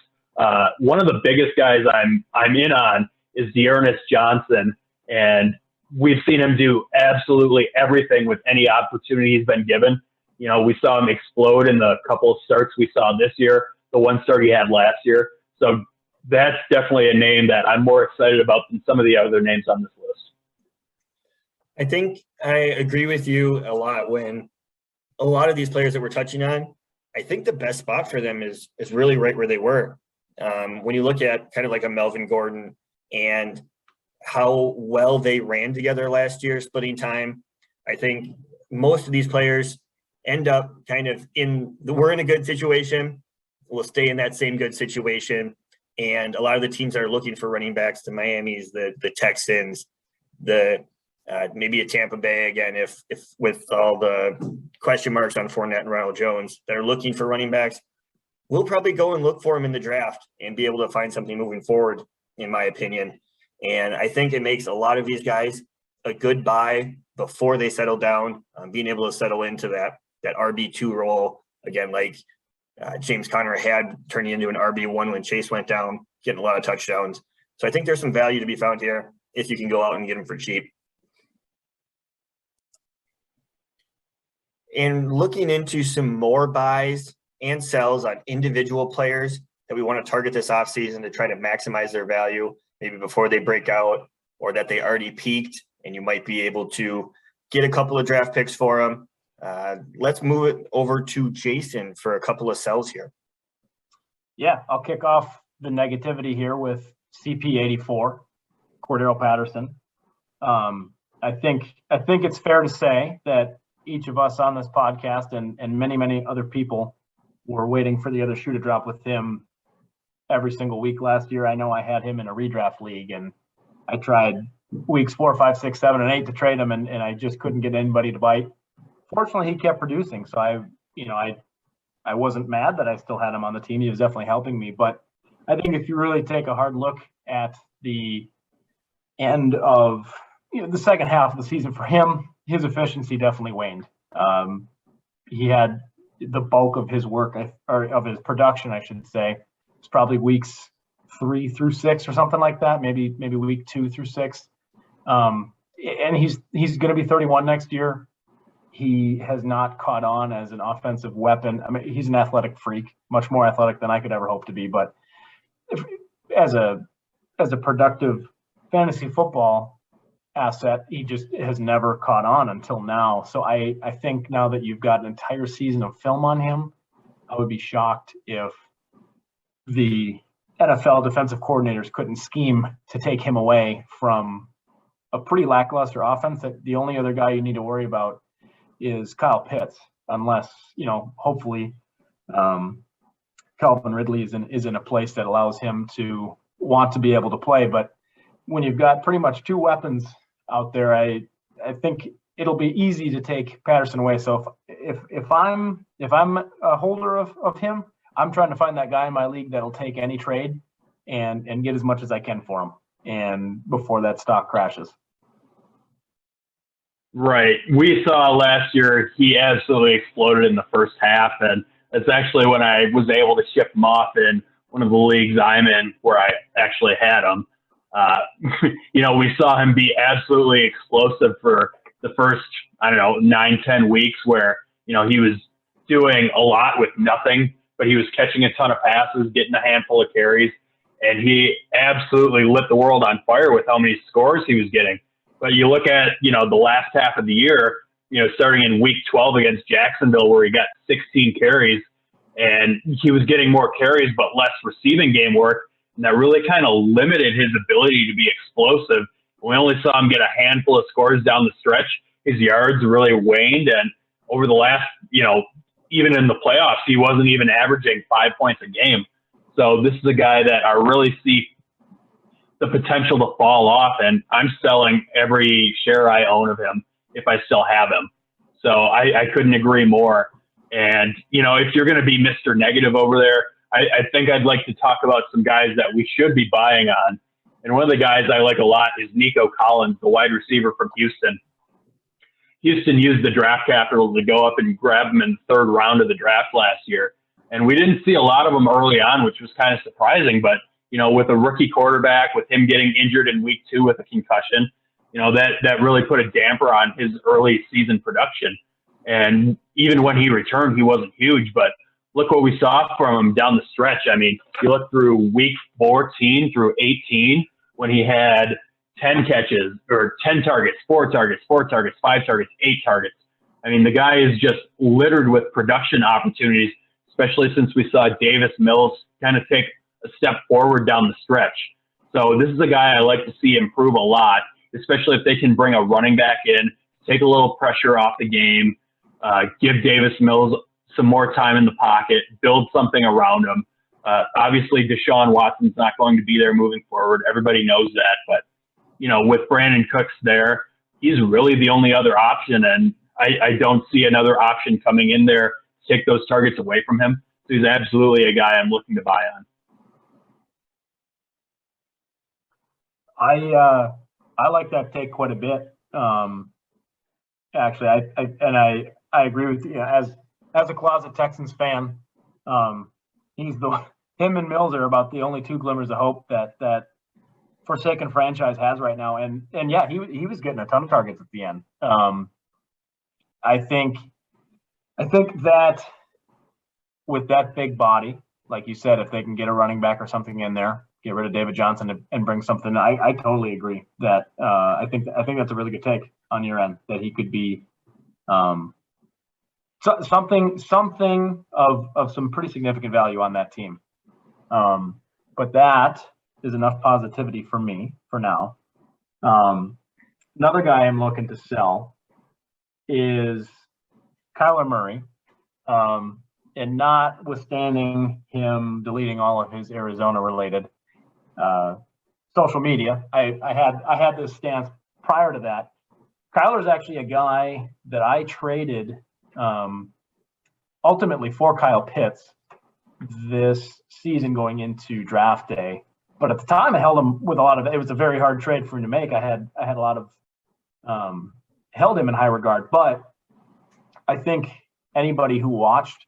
One of the biggest guys I'm in on is Dearness Johnson, and we've seen him do absolutely everything with any opportunity he's been given. We saw him explode in the couple of starts we saw this year, the one start he had last year. So that's definitely a name that I'm more excited about than some of the other names on this list. I think I agree with you a lot. When a lot of these players that we're touching on, I think the best spot for them is really right where they were. When you look at kind of like a Melvin Gordon and how well they ran together last year, splitting time, I think most of these players end up kind of we're in a good situation. We'll stay in that same good situation. And a lot of the teams that are looking for running backs, the Miamis, the Texans, maybe a Tampa Bay again, if with all the question marks on Fournette and Ronald Jones that are looking for running backs, we'll probably go and look for them in the draft and be able to find something moving forward, in my opinion. And I think it makes a lot of these guys a good buy before they settle down, being able to settle into that RB2 role again, like James Conner had turning into an RB1 when Chase went down, getting a lot of touchdowns. So I think there's some value to be found here if you can go out and get them for cheap. And looking into some more buys and sells on individual players that we want to target this offseason to try to maximize their value, maybe before they break out or that they already peaked and you might be able to get a couple of draft picks for them. Let's move it over to Jason for a couple of sells here. Yeah, I'll kick off the negativity here with CP84, Cordero Patterson. I think it's fair to say that each of us on this podcast and many, many other people were waiting for the other shoe to drop with him every single week last year. I know I had him in a redraft league, and I tried weeks 4, 5, 6, 7, and 8 to trade him, and I just couldn't get anybody to bite. Fortunately, he kept producing, so I wasn't mad that I still had him on the team. He was definitely helping me. But I think if you really take a hard look at the end of the second half of the season for him, his efficiency definitely waned. He had the bulk of his work, or of his production, I should say. It's probably weeks 3 through 6 or something like that. Maybe week 2 through 6. And he's going to be 31 next year. He has not caught on as an offensive weapon. I mean, he's an athletic freak, much more athletic than I could ever hope to be. But as a productive fantasy football asset, he just has never caught on until now. So I think now that you've got an entire season of film on him, I would be shocked if the NFL defensive coordinators couldn't scheme to take him away from a pretty lackluster offense. That the only other guy you need to worry about is Kyle Pitts, unless, hopefully Calvin Ridley is in a place that allows him to want to be able to play. But when you've got pretty much 2 weapons out there, I think it'll be easy to take Patterson away. So if I'm a holder of him, I'm trying to find that guy in my league that'll take any trade and get as much as I can for him, and before that stock crashes. Right. We saw last year he absolutely exploded in the first half, and that's actually when I was able to ship him off in one of the leagues I'm in where I actually had him. We saw him be absolutely explosive for the first, 9-10 weeks where, he was doing a lot with nothing, but he was catching a ton of passes, getting a handful of carries, and he absolutely lit the world on fire with how many scores he was getting. But you look at, the last half of the year, starting in week 12 against Jacksonville, where he got 16 carries and he was getting more carries but less receiving game work, and that really kind of limited his ability to be explosive. We only saw him get a handful of scores down the stretch. His yards really waned, and over the last, even in the playoffs, he wasn't even averaging 5 points a game. So this is a guy that I really see the potential to fall off, and I'm selling every share I own of him if I still have him. So I couldn't agree more. And, if you're going to be Mr. Negative over there, I think I'd like to talk about some guys that we should be buying on. And one of the guys I like a lot is Nico Collins, the wide receiver from Houston. Houston used the draft capital to go up and grab him in the third round of the draft last year. And we didn't see a lot of them early on, which was kind of surprising. But, with a rookie quarterback, with him getting injured in week 2 with a concussion, that really put a damper on his early season production. And even when he returned, he wasn't huge. But look what we saw from him down the stretch. I mean, you look through week 14 through 18 when he had 10 catches or 10 targets, 4 targets, 4 targets, 5 targets, 8 targets. I mean, the guy is just littered with production opportunities, especially since we saw Davis Mills kind of take a step forward down the stretch. So this is a guy I like to see improve a lot, especially if they can bring a running back in, take a little pressure off the game, give Davis Mills some more time in the pocket, build something around him. Obviously, Deshawn Watson's not going to be there moving forward. Everybody knows that. But, with Brandon Cooks there, he's really the only other option. And I don't see another option coming in there to take those targets away from him. So he's absolutely a guy I'm looking to buy on. I like that take quite a bit. Actually, I agree with you. As a closet Texans fan, him and Mills are about the only 2 glimmers of hope that Forsaken franchise has right now. And yeah, he was getting a ton of targets at the end. I think that with that big body, like you said, if they can get a running back or something in there, get rid of David Johnson and bring something. I totally agree that I think that's a really good take on your end, that he could be something of some pretty significant value on that team. But that is enough positivity for me for now. Another guy I'm looking to sell is Kyler Murray. And notwithstanding him deleting all of his Arizona-related social media, I had this stance prior to that. Kyler's actually a guy that I traded ultimately for Kyle Pitts this season going into draft day. But at the time, I held him with it was a very hard trade for him to make. I had a lot of held him in high regard. But I think anybody who watched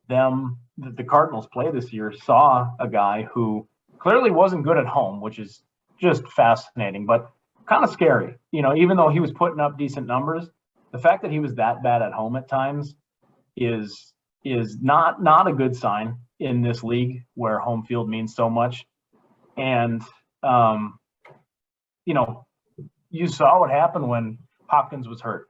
the Cardinals play this year saw a guy who clearly wasn't good at home, which is just fascinating, but kind of scary. Even though he was putting up decent numbers, the fact that he was that bad at home at times is not a good sign in this league where home field means so much. And you saw what happened when Hopkins was hurt,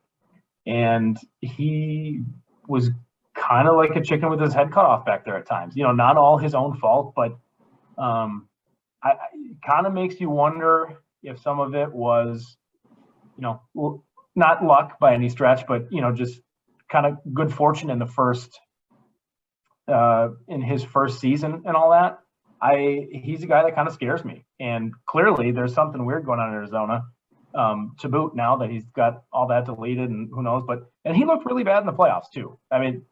and he was kind of like a chicken with his head cut off back there at times. Not all his own fault, but it kind of makes you wonder if some of it was, not luck by any stretch, but just kind of good fortune in his first season and all that. He's a guy that kind of scares me, and clearly there's something weird going on in Arizona. To boot, now that he's got all that deleted, and who knows, and he looked really bad in the playoffs too. I mean,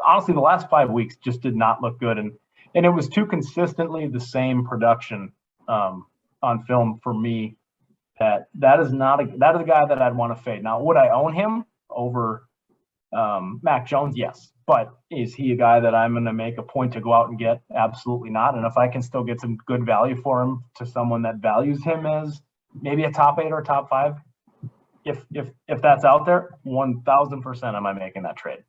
honestly, the last 5 weeks just did not look good, and it was too consistently the same production on film for me. That is a guy that I'd want to fade. Now, would I own him over Mac Jones? Yes, but is he a guy that I'm going to make a point to go out and get? Absolutely not. And if I can still get some good value for him to someone that values him as maybe a top 8 or top 5, if that's out there, 1,000% am I making that trade.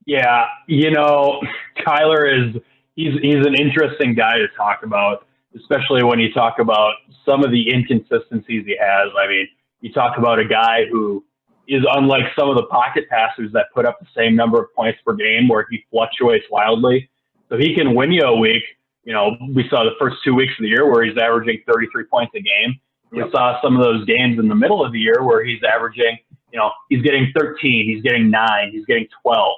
Yeah, Kyler he's an interesting guy to talk about, especially when you talk about some of the inconsistencies he has. I mean, you talk about a guy who is unlike some of the pocket passers that put up the same number of points per game where he fluctuates wildly. So he can win you a week. You know, we saw the first 2 weeks of the year where he's averaging 33 points a game. We saw some of those games in the middle of the year where he's averaging, you know, he's getting 13, he's getting 9, he's getting 12.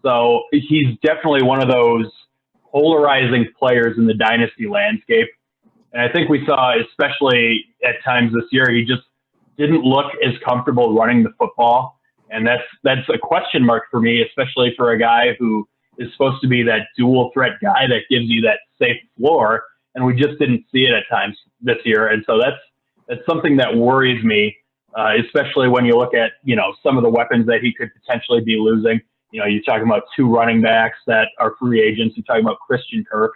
So he's definitely one of those polarizing players in the dynasty landscape. And I think we saw, especially at times this year, he just didn't look as comfortable running the football. And that's a question mark for me, especially for a guy who is supposed to be that dual threat guy that gives you that safe floor. And we just didn't see it at times this year. And so that's something that worries me, especially when you look at, you know, some of the weapons that he could potentially be losing. You know, you're talking about 2 running backs that are free agents. You're talking about Christian Kirk.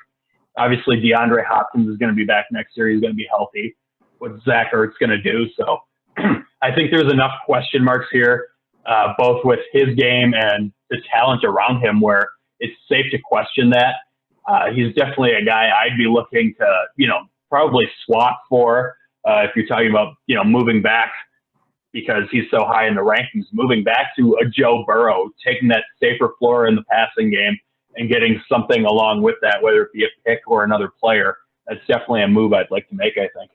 Obviously, DeAndre Hopkins is going to be back next year. He's going to be healthy. What's Zach Ertz going to do? So I think there's enough question marks here, both with his game and the talent around him, where it's safe to question that. He's definitely a guy I'd be looking to, you know, probably swap for if you're talking about, you know, moving back because he's so high in the rankings, moving back to a Joe Burrow, taking that safer floor in the passing game and getting something along with that, whether it be a pick or another player. That's definitely a move I'd like to make, I think.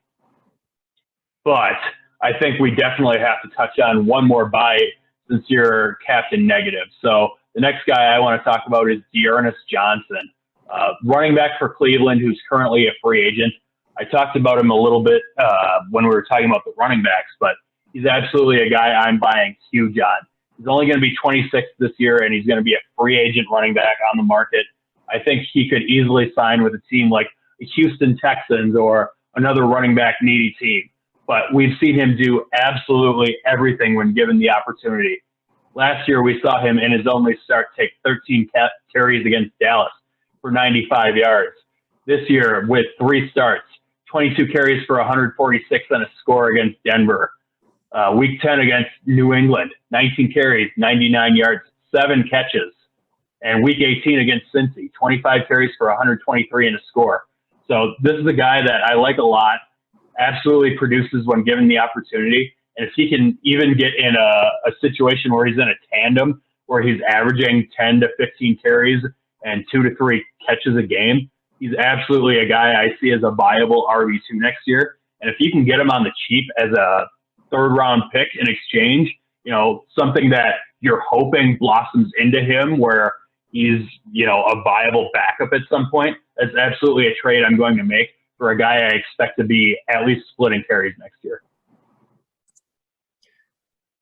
But I think we definitely have to touch on one more buy since you're captain negative. So the next guy I want to talk about is Dearness Johnson, running back for Cleveland, who's currently a free agent. I talked about him a little bit when we were talking about the running backs, but he's absolutely a guy I'm buying huge on. He's only going to be 26 this year, and he's going to be a free agent running back on the market. I think he could easily sign with a team like the Houston Texans or another running back needy team. But we've seen him do absolutely everything when given the opportunity. Last year, we saw him in his only start take 13 carries against Dallas for 95 yards. This year, with 3 starts, 22 carries for 146 and a score against Denver. Week 10 against New England, 19 carries, 99 yards, 7 catches. And week 18 against Cincy, 25 carries for 123 and a score. So this is a guy that I like a lot, absolutely produces when given the opportunity. And if he can even get in a situation where he's in a tandem, where he's averaging 10 to 15 carries and 2 to 3 catches a game, he's absolutely a guy I see as a viable RB2 next year. And if you can get him on the cheap as a 3rd round pick in exchange, you know, something that you're hoping blossoms into him where he's, you know, a viable backup at some point, that's absolutely a trade I'm going to make for a guy I expect to be at least splitting carries next year.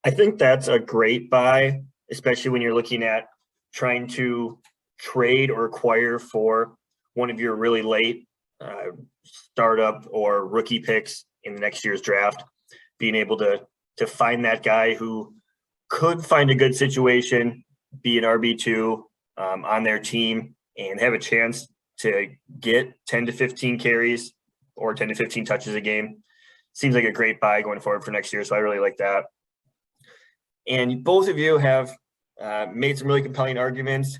I think that's a great buy, especially when you're looking at trying to trade or acquire for one of your really late startup or rookie picks in the next year's draft. Being able to find that guy who could find a good situation, be an RB2 on their team, and have a chance to get 10 to 15 carries or 10 to 15 touches a game. Seems like a great buy going forward for next year, so I really like that. And both of you have made some really compelling arguments,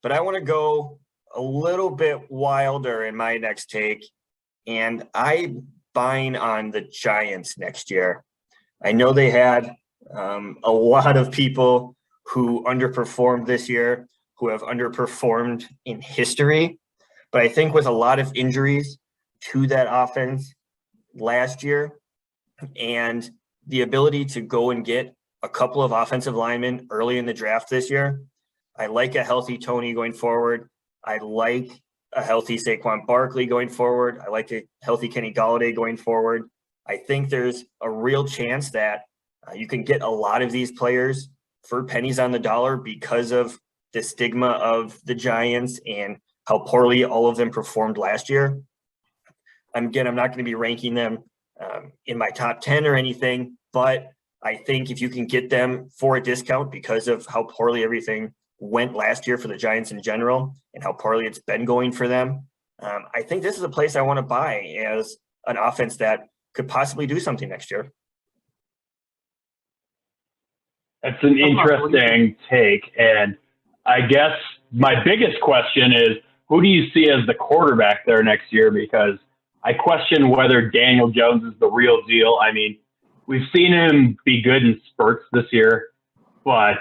but I want to go a little bit wilder in my next take, and I'm buying on the Giants next year. I know they had a lot of people who underperformed this year, who have underperformed in history, but I think with a lot of injuries to that offense last year and the ability to go and get a couple of offensive linemen early in the draft this year, I like a healthy Tony going forward. I like a healthy Saquon Barkley going forward. I like a healthy Kenny Golladay going forward. I think there's a real chance that you can get a lot of these players for pennies on the dollar because of the stigma of the Giants and how poorly all of them performed last year. I'm not going to be ranking them in my top 10 or anything, but I think if you can get them for a discount because of how poorly everything went last year for the Giants in general and how poorly it's been going for them, I think this is a place I want to buy as an offense that could possibly do something next year. That's an interesting take. And I guess my biggest question is, who do you see as the quarterback there next year? Because I question whether Daniel Jones is the real deal. I mean, we've seen him be good in spurts this year, but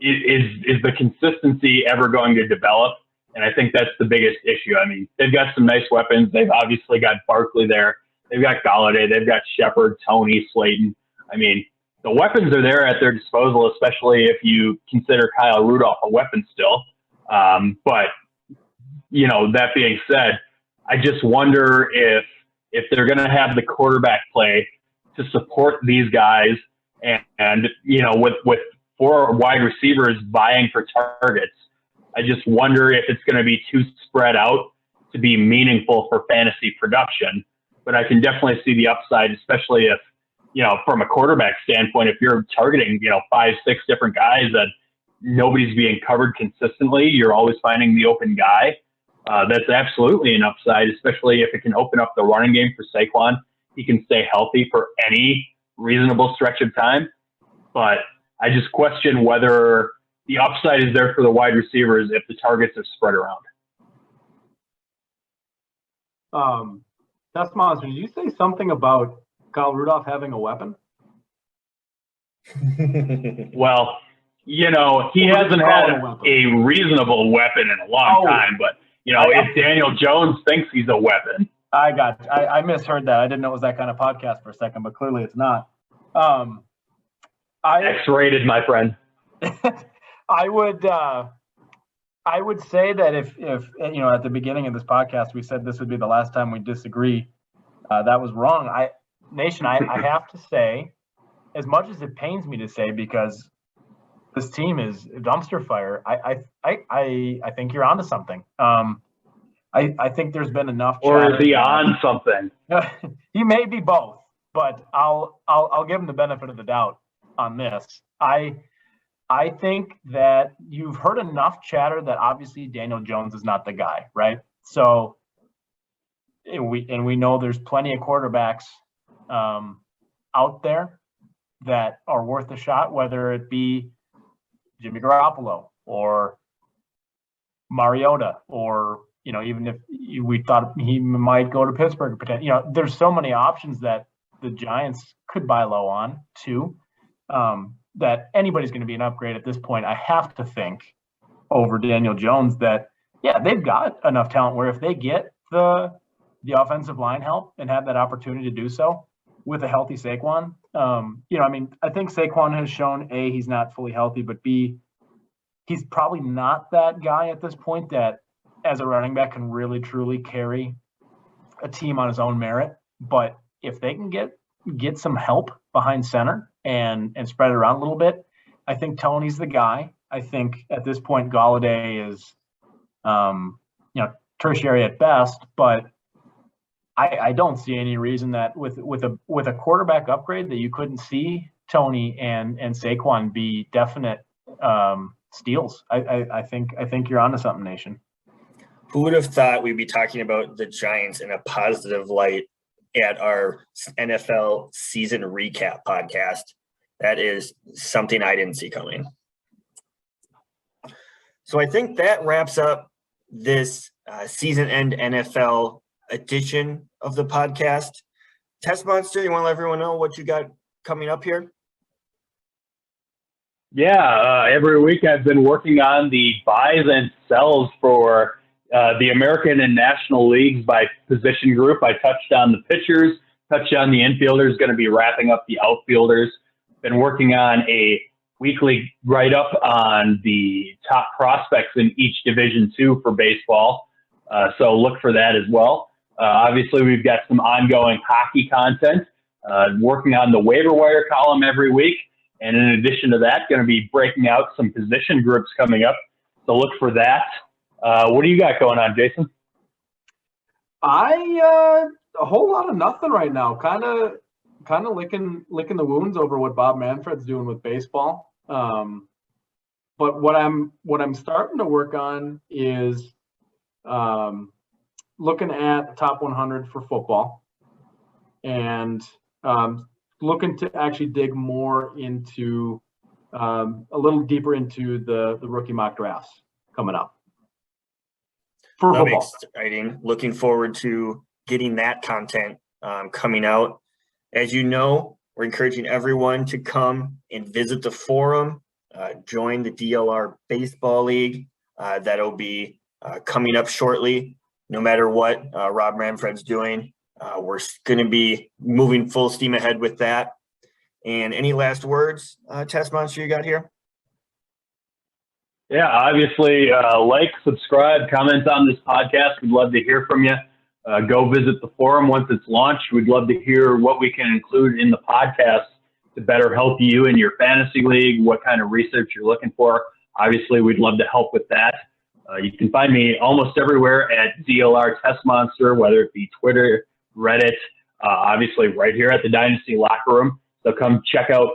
is the consistency ever going to develop? And I think that's the biggest issue. I mean, they've got some nice weapons. They've obviously got Barkley there. They've got Galladay. They've got Shepard, Tony, Slayton. I mean, the weapons are there at their disposal, especially if you consider Kyle Rudolph a weapon still. But, that being said, I just wonder if they're going to have the quarterback play to support these guys and with 4 wide receivers vying for targets, I just wonder if it's going to be too spread out to be meaningful for fantasy production. But I can definitely see the upside, especially if, from a quarterback standpoint, if you're targeting, 5, 6 different guys that nobody's being covered consistently, you're always finding the open guy. That's absolutely an upside, especially if it can open up the running game for Saquon. He can stay healthy for any reasonable stretch of time. But I just question whether the upside is there for the wide receivers if the targets are spread around. Tessmonster, did you say something about Kyle Rudolph having a weapon? Well, he hasn't had a reasonable weapon in a long time, but, if Daniel Jones thinks he's a weapon. I misheard that. I didn't know it was that kind of podcast for a second, but clearly it's not. X-rated, my friend. I would say that if at the beginning of this podcast we said this would be the last time we disagree, that was wrong. Nation, I have to say, as much as it pains me to say, because this team is a dumpster fire, I think you're onto something. I think there's been enough. Or is he on something? He may be both, but I'll give him the benefit of the doubt on this. I think that you've heard enough chatter that obviously Daniel Jones is not the guy, right? So, we know there's plenty of quarterbacks out there that are worth a shot, whether it be Jimmy Garoppolo or Mariota, or even if we thought he might go to Pittsburgh, there's so many options that the Giants could buy low on too. That anybody's going to be an upgrade at this point, I have to think, over Daniel Jones, that, they've got enough talent where if they get the offensive line help and have that opportunity to do so with a healthy Saquon, I think Saquon has shown, A, he's not fully healthy, but B, he's probably not that guy at this point that as a running back can really, truly carry a team on his own merit. But if they can get some help behind center and spread it around a little bit, I think Tony's the guy. I think at this point Galladay is, tertiary at best, but I don't see any reason that with a quarterback upgrade that you couldn't see Tony and Saquon be definite steals. I think you're onto something, Nation. Who would have thought we'd be talking about the Giants in a positive light at our NFL season recap podcast? That is something I didn't see coming. So I think that wraps up this season end NFL edition of the podcast. Tessmonster, you want to let everyone know what you got coming up here? Yeah, every week I've been working on the buys and sells for the American and National Leagues by position group. I touched on the pitchers, touched on the infielders, going to be wrapping up the outfielders. Been working on a weekly write-up on the top prospects in each Division II for baseball. So look for that as well. Obviously, we've got some ongoing hockey content, working on the waiver wire column every week. And in addition to that, going to be breaking out some position groups coming up. So look for that. What do you got going on, Jason? A whole lot of nothing right now. Kind of licking the wounds over what Bob Manfred's doing with baseball. But what I'm starting to work on is looking at the top 100 for football, and looking to actually dig more into a little deeper into the rookie mock drafts coming up. That'll be exciting. Looking forward to getting that content coming out. As you know, We're encouraging everyone to come and visit the forum, join the DLR Baseball League. That'll be coming up shortly. No matter what Rob Manfred's doing, we're going to be moving full steam ahead with that. And any last words, Tessmonster, you got here? Yeah, obviously, like, subscribe, comment on this podcast. We'd love to hear from you. Go visit the forum once it's launched. We'd love to hear what we can include in the podcast to better help you in your fantasy league, what kind of research you're looking for. Obviously, we'd love to help with that. You can find me almost everywhere at DLR Tessmonster, whether it be Twitter, Reddit, obviously right here at the Dynasty Locker Room. So come check out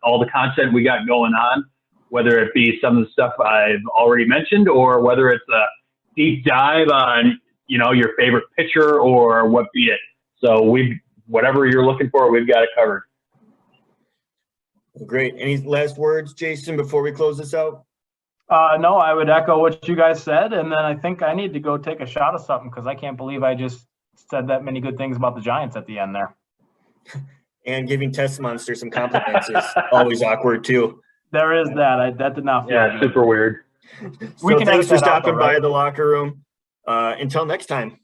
all the content we got going on, whether it be some of the stuff I've already mentioned or whether it's a deep dive on, your favorite pitcher or what be it. So whatever you're looking for, we've got it covered. Great. Any last words, Jason, before we close this out? No, I would echo what you guys said. And then I think I need to go take a shot of something because I can't believe I just said that many good things about the Giants at the end there. And giving Tessmonster some compliments is always awkward too. There is that. That did not feel good. Super weird. So thanks for stopping by the locker room. Until next time.